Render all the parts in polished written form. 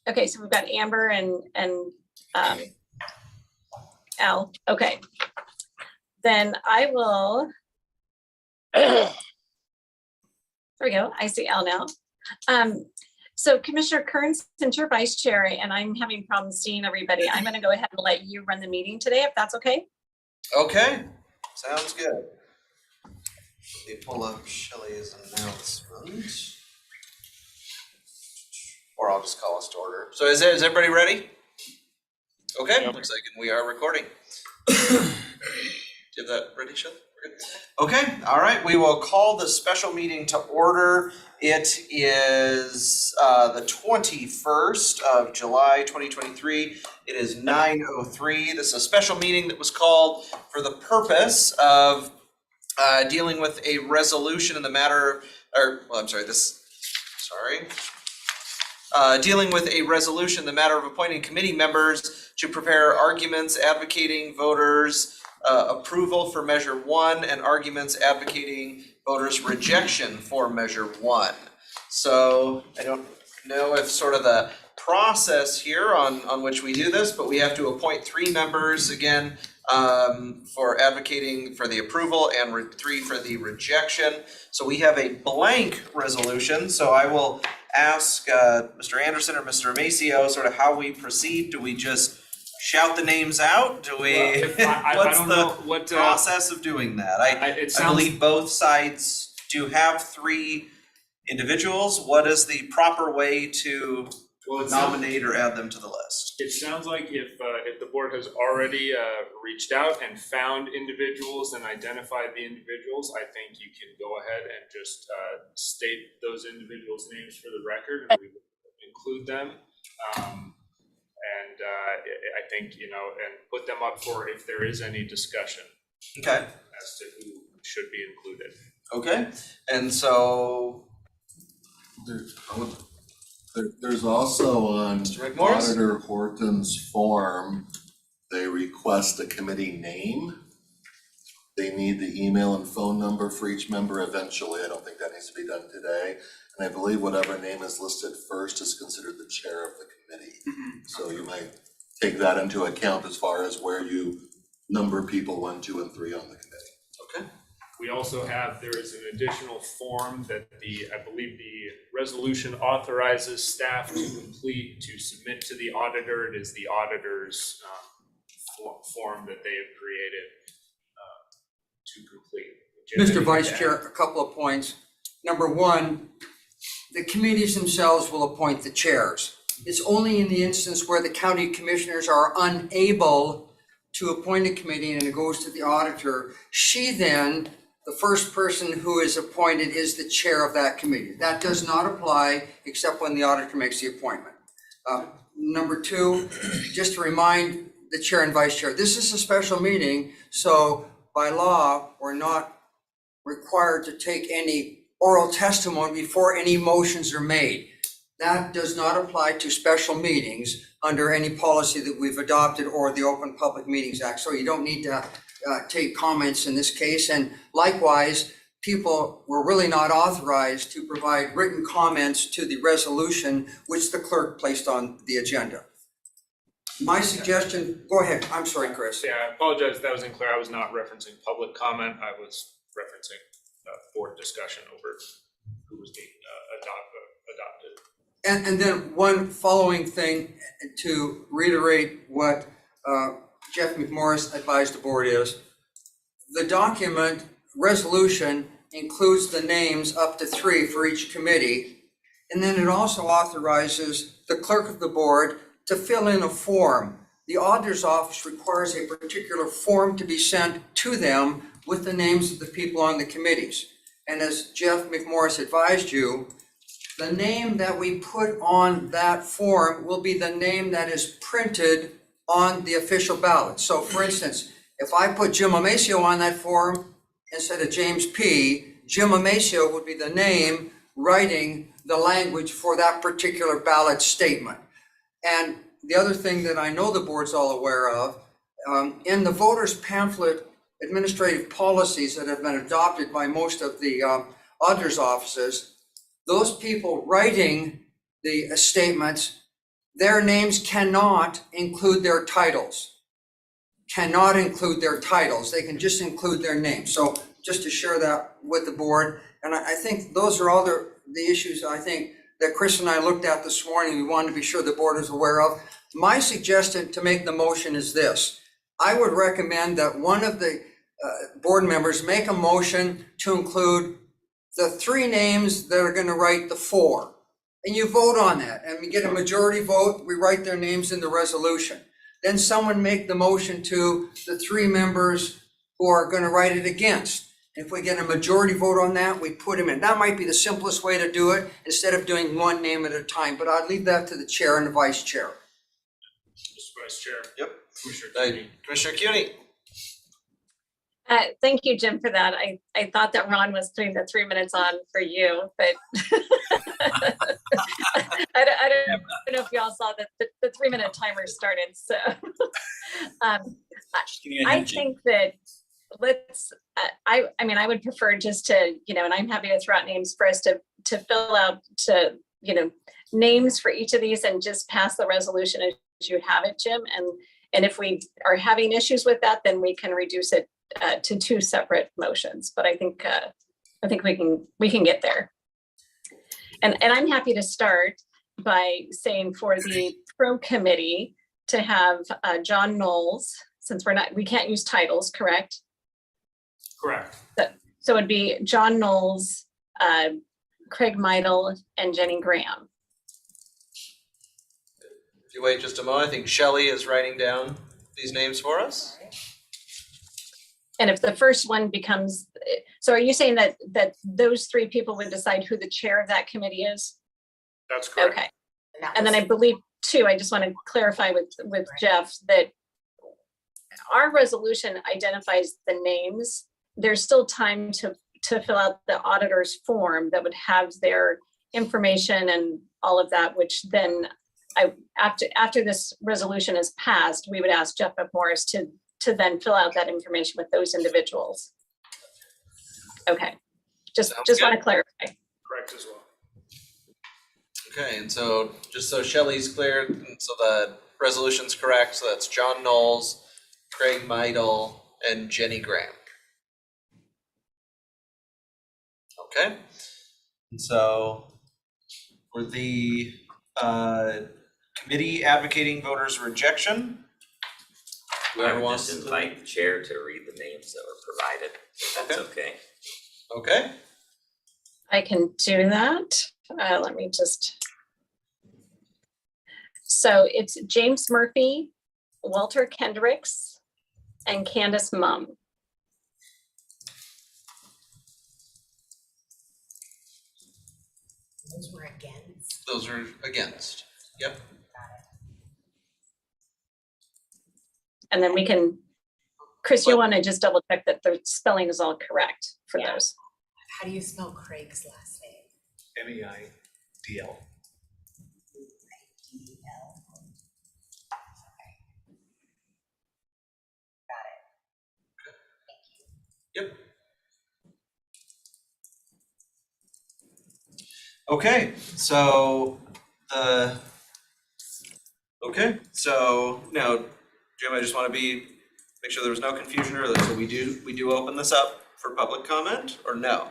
Okay, so we've got Amber and Al. Okay. Then I will. There we go. I see Al now. So Commissioner Kearns, since you're vice chair and I'm having problems seeing everybody, I'm going to go ahead and let you run the meeting today, if that's okay. Okay, sounds good. Let me pull up Shelley's announcement. Or I'll just call us to order. So is everybody ready? Okay, yep. Looks like we are recording. Do you have that ready, Shelley? Okay, all right. We will call the special meeting to order. It is the 21st of July, 2023. It is 9:03. This is a special meeting that was called for the purpose of dealing with a resolution in the matter, dealing with a resolution in the matter of appointing committee members to prepare arguments advocating voters' approval for Measure 1 and arguments advocating voters' rejection for Measure 1. So I don't know if sort of the process here on which we do this, but we have to appoint 3 members again for advocating for the approval and 3 for the rejection. So we have a blank resolution. So I will ask Mr. Anderson or Mr. Amacio sort of how we proceed. Do we just shout the names out? Do we? What's the process of doing that? I believe both sides do have 3 individuals. What is the proper way to nominate or add them to the list? It sounds like if the board has already reached out and found individuals and identified the individuals, I think you can go ahead and just state those individuals' names for the record, and we will include them. And I think, and put them up for if there is any discussion. Okay. As to who should be included. Okay, and so there's also on Auditor Horton's form, they request a committee name. They need the email and phone number for each member eventually. I don't think that needs to be done today. And I believe whatever name is listed first is considered the chair of the committee. So you might take that into account as far as where you number people 1, 2, and 3 on the committee. Okay. We also have, there is an additional form that I believe the resolution authorizes staff to complete, to submit to the auditor. It is the auditor's form that they have created to complete. Mr. Vice Chair, a couple of points. Number 1, the committees themselves will appoint the chairs. It's only in the instance where the county commissioners are unable to appoint a committee and it goes to the auditor. She then, the first person who is appointed is the chair of that committee. That does not apply except when the auditor makes the appointment. Number 2, just to remind the chair and vice chair, this is a special meeting, so by law, we're not required to take any oral testimony before any motions are made. That does not apply to special meetings under any policy that we've adopted or the Open Public Meetings Act. So you don't need to take comments in this case. And likewise, people were really not authorized to provide written comments to the resolution which the clerk placed on the agenda. My suggestion, go ahead. I'm sorry, Chris. Yeah, I apologize if that was unclear. I was not referencing public comment. I was referencing board discussion over who was being adopted. And then one following thing to reiterate what Jeff McMorris advised the board is, the document resolution includes the names up to 3 for each committee. And then it also authorizes the clerk of the board to fill in a form. The auditor's office requires a particular form to be sent to them with the names of the people on the committees. And as Jeff McMorris advised you, the name that we put on that form will be the name that is printed on the official ballot. So for instance, if I put Jim Amacio on that form instead of James P., Jim Amacio would be the name writing the language for that particular ballot statement. And the other thing that I know the board's all aware of, in the voters pamphlet administrative policies that have been adopted by most of the auditor's offices, those people writing the statements their names cannot include their titles. Cannot include their titles. They can just include their name. So just to share that with the board. And I think those are all the issues I think that Chris and I looked at this morning. We wanted to be sure the board is aware of. My suggestion to make the motion is this. I would recommend that one of the board members make a motion to include the 3 names that are going to write the 4. And you vote on that, and we get a majority vote, we write their names in the resolution. Then someone make the motion to the 3 members who are going to write it against. If we get a majority vote on that, we put them in. That might be the simplest way to do it, instead of doing one name at a time. But I'd leave that to the chair and the vice chair. Mr. Vice Chair. Yep. Commissioner Uh, Keating. Commissioner CUNY. Thank you, Jim, for that. I thought that Ron was putting the 3 minutes on for you, but I don't know if y'all saw that the 3-minute timer started, so. I think that I mean, I would prefer just to, and I'm happy to throw out names for us to fill out names for each of these and just pass the resolution as you have it, Jim. And if we are having issues with that, then we can reduce it to 2 separate motions. But I think we can get there. And I'm happy to start by saying for the pro committee to have John Knowles, since we can't use titles, correct? Correct. So it'd be John Knowles, Craig Meidel, and Jenny Graham. If you wait just a moment, I think Shelley is writing down these names for us. And if the first one becomes, so are you saying that those 3 people would decide who the chair of that committee is? That's correct. Okay. And then I believe too, I just want to clarify with Jeff that our resolution identifies the names. There's still time to fill out the auditor's form that would have their information and all of that, which then after this resolution is passed, we would ask Jeff Morris to then fill out that information with those individuals. Okay, just want to clarify. Correct as well. Okay, and so just so Shelley's clear, and so the resolution's correct, so that's John Knowles, Craig Meidel, and Jenny Graham. Okay, and so for the committee advocating voters' rejection, I whoever would wants just to. invite the chair to read the names that were provided, if that's okay. Okay, I can do that. Let me just. So it's James Murphy, Walter Kendricks, and Candace Mumm. Those were against. those are against. Yep. And then we can, Chris, you want to just double check that the spelling is all correct for Yeah. those. How do you spell Craig's last name? MEIDL. D-E-L. Yep. Okay, so now, Jim, I just want to make sure there was no confusion earlier. So we do open this up for public comment, or no?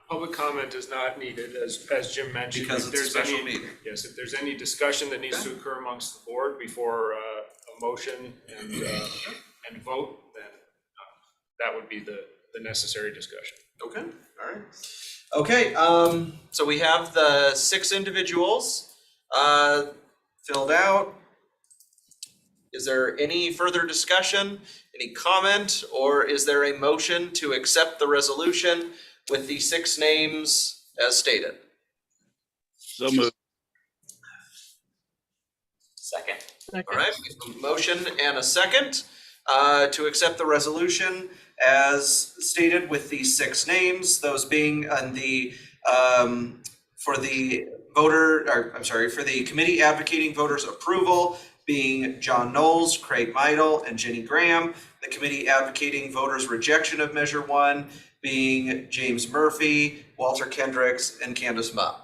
Public comment is not needed, as Jim mentioned. Because If it's a there's special any- meeting. Yes, if there's any discussion that needs to occur amongst the board before a motion and vote, then that would be the necessary discussion. Okay, all right. Okay, so we have the 6 individuals filled out. Is there any further discussion, any comment, or is there a motion to accept the resolution with the 6 names as stated? So moved. Second. All right, we have a motion and a second to accept the resolution as stated with the 6 names, those being on the for the committee advocating voters' approval being John Knowles, Craig Meidel, and Jenny Graham. The committee advocating voters' rejection of Measure 1 being James Murphy, Walter Kendricks, and Candace Mumm.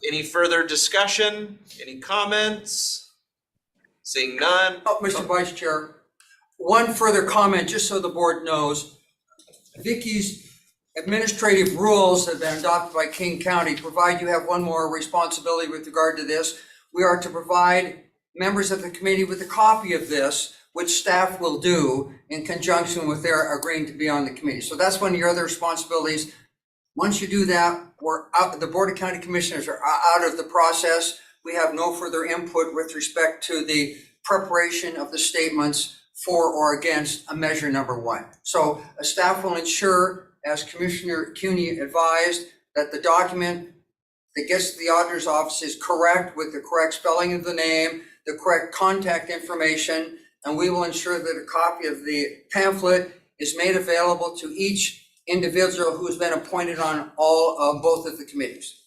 Any further discussion? Any comments? Seeing none? Oh, Mr. Vice Chair, one further comment, just so the board knows. Vicky's administrative rules that have been adopted by King County provide you have one more responsibility with regard to this. We are to provide members of the committee with a copy of this, which staff will do in conjunction with their agreeing to be on the committee. So that's one of your other responsibilities. Once you do that, we're out, the Board of County Commissioners are out of the process. We have no further input with respect to the preparation of the statements for or against a measure number 1. So a staff will ensure, as Commissioner CUNY advised, that the document that gets to the auditor's office is correct with the correct spelling of the name, the correct contact information, and we will ensure that a copy of the pamphlet is made available to each individual who has been appointed on both of the committees.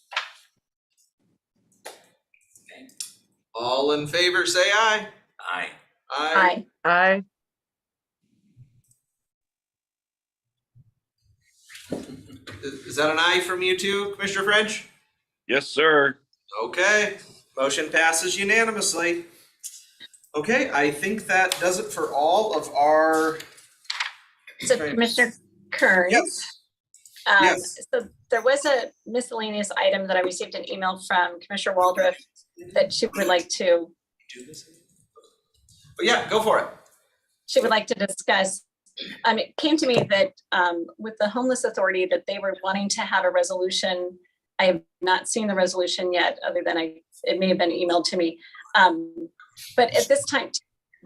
All in favor, say aye. Aye. Aye. Aye. Is that an aye from you too, Commissioner French? Yes, sir. Okay, motion passes unanimously. Okay, I think that does it for all of our. So Commissioner Kearns. Yes. Yes. So there was a miscellaneous item that I received an email from Commissioner Waldron that she would like to, But yeah, go for it. discuss. It came to me that with the Homeless Authority that they were wanting to have a resolution. I have not seen the resolution yet, other than it may have been emailed to me. But at this time,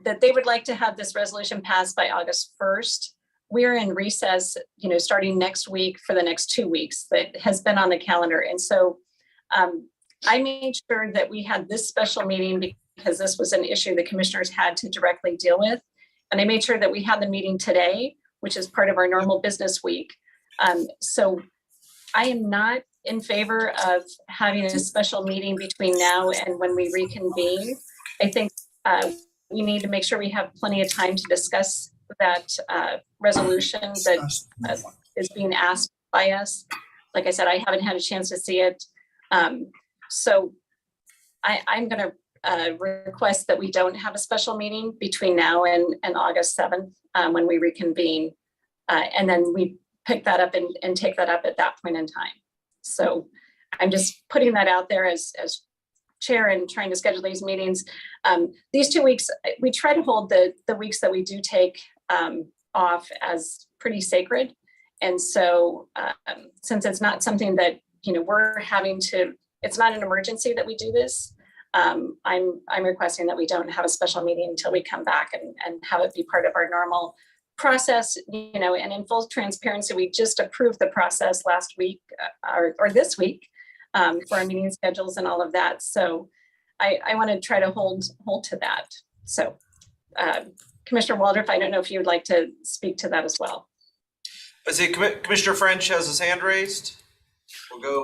that they would like to have this resolution passed by August 1st. We're in recess, starting next week for the next 2 weeks that has been on the calendar. And so I made sure that we had this special meeting because this was an issue the commissioners had to directly deal with. And I made sure that we had the meeting today, which is part of our normal business week. So I am not in favor of having a special meeting between now and when we reconvene. I think we need to make sure we have plenty of time to discuss that resolution that is being asked by us. Like I said, I haven't had a chance to see it. So I'm going to request that we don't have a special meeting between now and August 7th when we reconvene. And then we pick that up and take that up at that point in time. So I'm just putting that out there as chair and trying to schedule these meetings. These 2 weeks, we try to hold the weeks that we do take off as pretty sacred. And so since it's not something that, we're having to, it's not an emergency that we do this. I'm requesting that we don't have a special meeting until we come back and have it be part of our normal process, and in full transparency, we just approved the process last week or this week for our meeting schedules and all of that. So I want to try to hold to that. So Commissioner Waldron, I don't know if you would like to speak to that as well. I see Commissioner French has his hand raised. We'll go.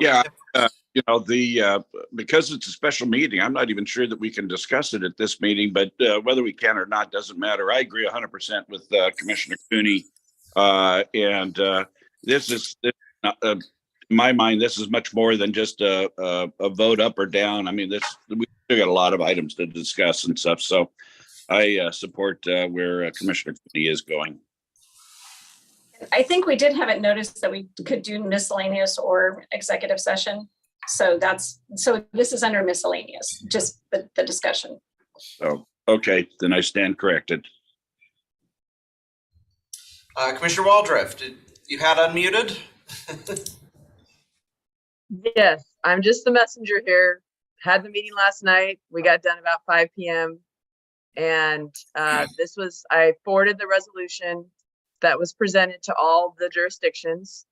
Yeah, because it's a special meeting, I'm not even sure that we can discuss it at this meeting, but whether we can or not doesn't matter. I agree 100% with Commissioner CUNY. And this is, in my mind, this is much more than just a vote up or down. I mean, we still got a lot of items to discuss and stuff. So I support where Commissioner CUNY is going. I think we did have it noticed that we could do miscellaneous or executive session. So this is under miscellaneous, just the discussion. So, okay, then I stand corrected. Commissioner Waldriff, you had unmuted? Yes, I'm just the messenger here. Had the meeting last night. We got done about 5 p.m. And I forwarded the resolution that was presented to all the jurisdictions.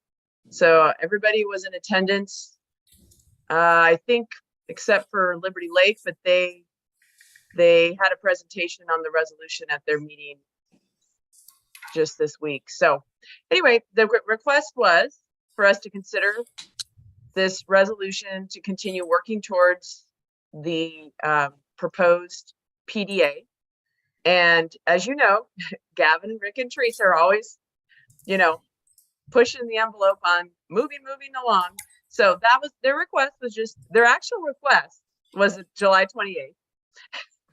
So everybody was in attendance. I think except for Liberty Lake, but they had a presentation on the resolution at their meeting just this week. So anyway, the request was for us to consider this resolution to continue working towards the proposed PDA. And as you know, Gavin, Rick, and Teresa are always, pushing the envelope on moving along. So that was, their request was just, their actual request was July 28th.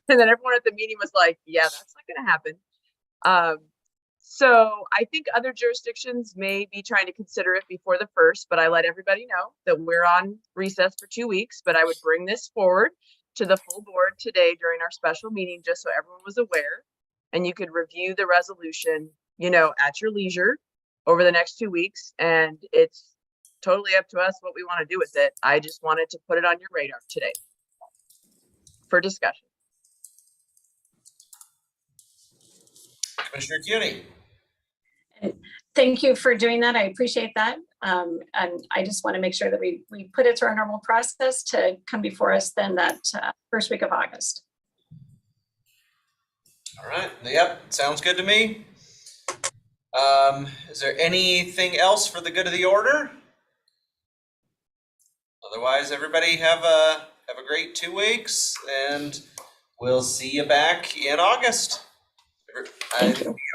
And then everyone at the meeting was like, yeah, that's not gonna happen. So I think other jurisdictions may be trying to consider it before the 1st, but I let everybody know that we're on recess for 2 weeks, but I would bring this forward to the full board today during our special meeting, just so everyone was aware. And you could review the resolution, you know, at your leisure over the next 2 weeks. And it's totally up to us what we want to do with it. I just wanted to put it on your radar today for discussion. Commissioner Cuny. Thank you for doing that. I appreciate that. And I just want to make sure that we put it through our normal process to come before us then that first week of August. All right, yep, sounds good to me. Is there anything else for the good of the order? Otherwise, everybody have a great 2 weeks, and we'll see you back in August. Thank you.